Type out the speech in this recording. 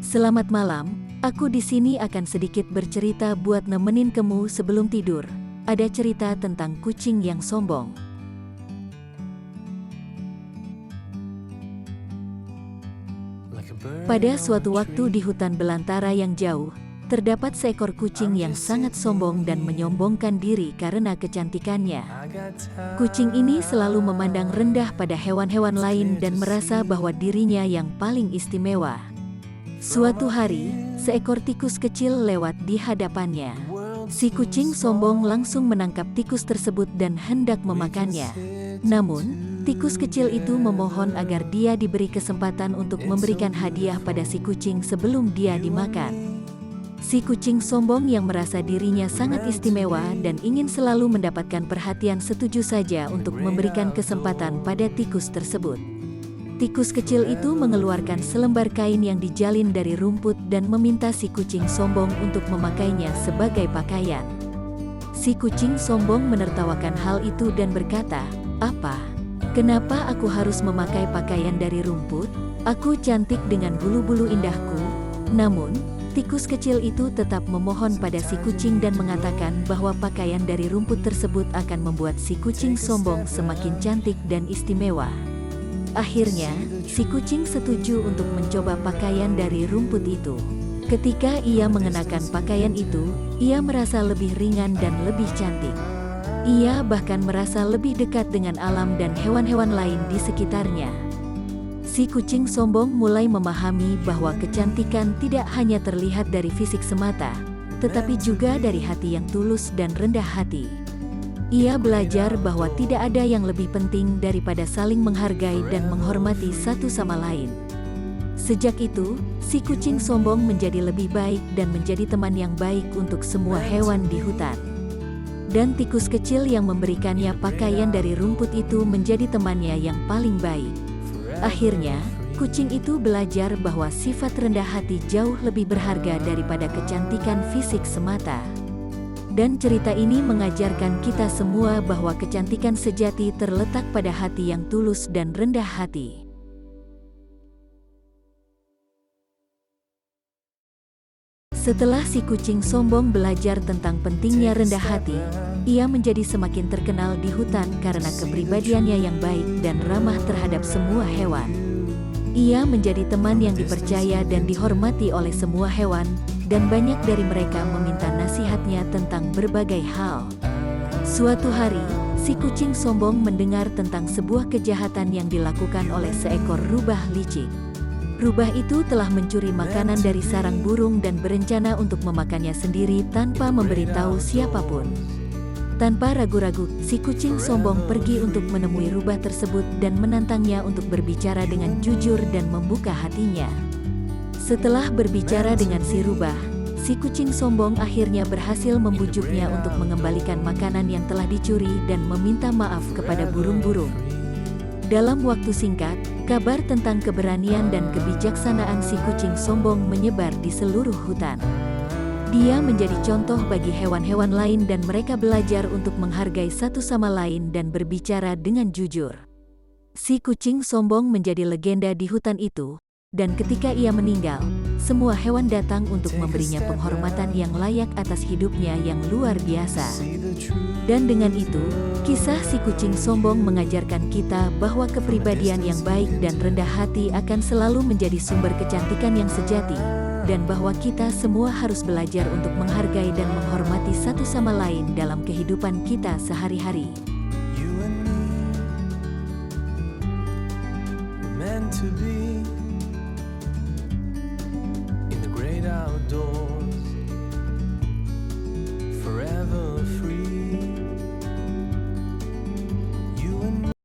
Selamat malam, aku di sini akan sedikit bercerita buat nemenin kamu sebelum tidur. Ada cerita tentang kucing yang sombong. Pada suatu waktu di hutan belantara yang jauh, terdapat seekor kucing yang sangat sombong dan menyombongkan diri karena kecantikannya. Kucing ini selalu memandang rendah pada hewan-hewan lain dan merasa bahwa dirinya yang paling istimewa. Suatu hari, seekor tikus kecil lewat di hadapannya. Si kucing sombong langsung menangkap tikus tersebut dan hendak memakannya. Namun, tikus kecil itu memohon agar dia diberi kesempatan untuk memberikan hadiah pada si kucing sebelum dia dimakan. Si kucing sombong yang merasa dirinya sangat istimewa dan ingin selalu mendapatkan perhatian setuju saja untuk memberikan kesempatan pada tikus tersebut. Tikus kecil itu mengeluarkan selembar kain yang dijalin dari rumput dan meminta si kucing sombong untuk memakainya sebagai pakaian. Si kucing sombong menertawakan hal itu dan berkata, "Apa? Kenapa aku harus memakai pakaian dari rumput? Aku cantik dengan bulu-bulu indahku." Namun, tikus kecil itu tetap memohon pada si kucing dan mengatakan bahwa pakaian dari rumput tersebut akan membuat si kucing sombong semakin cantik dan istimewa. Akhirnya, si kucing setuju untuk mencoba pakaian dari rumput itu. Ketika ia mengenakan pakaian itu, ia merasa lebih ringan dan lebih cantik. Ia bahkan merasa lebih dekat dengan alam dan hewan-hewan lain di sekitarnya. Si kucing sombong mulai memahami bahwa kecantikan tidak hanya terlihat dari fisik semata, tetapi juga dari hati yang tulus dan rendah hati. Ia belajar bahwa tidak ada yang lebih penting daripada saling menghargai dan menghormati satu sama lain. Sejak itu, si kucing sombong menjadi lebih baik dan menjadi teman yang baik untuk semua hewan di hutan. Dan tikus kecil yang memberikannya pakaian dari rumput itu menjadi temannya yang paling baik. Akhirnya, kucing itu belajar bahwa sifat rendah hati jauh lebih berharga daripada kecantikan fisik semata. Dan cerita ini mengajarkan kita semua bahwa kecantikan sejati terletak pada hati yang tulus dan rendah hati. Setelah si kucing sombong belajar tentang pentingnya rendah hati, ia menjadi semakin terkenal di hutan karena kepribadiannya yang baik dan ramah terhadap semua hewan. Ia menjadi teman yang dipercaya dan dihormati oleh semua hewan, dan banyak dari mereka meminta nasihatnya tentang berbagai hal. Suatu hari, si kucing sombong mendengar tentang sebuah kejahatan yang dilakukan oleh seekor rubah licik. Rubah itu telah mencuri makanan dari sarang burung dan berencana untuk memakannya sendiri tanpa memberitahu siapapun. Tanpa ragu-ragu, si kucing sombong pergi untuk menemui rubah tersebut dan menantangnya untuk berbicara dengan jujur dan membuka hatinya. Setelah berbicara dengan si rubah, si kucing sombong akhirnya berhasil membujuknya untuk mengembalikan makanan yang telah dicuri dan meminta maaf kepada burung-burung. Dalam waktu singkat, kabar tentang keberanian dan kebijaksanaan si kucing sombong menyebar di seluruh hutan. Dia menjadi contoh bagi hewan-hewan lain dan mereka belajar untuk menghargai satu sama lain dan berbicara dengan jujur. Si kucing sombong menjadi legenda di hutan itu, dan ketika ia meninggal, semua hewan datang untuk memberinya penghormatan yang layak atas hidupnya yang luar biasa. Dan dengan itu, kisah si kucing sombong mengajarkan kita bahwa kepribadian yang baik dan rendah hati akan selalu menjadi sumber kecantikan yang sejati, dan bahwa kita semua harus belajar untuk menghargai dan menghormati satu sama lain dalam kehidupan kita sehari-hari. Meant to be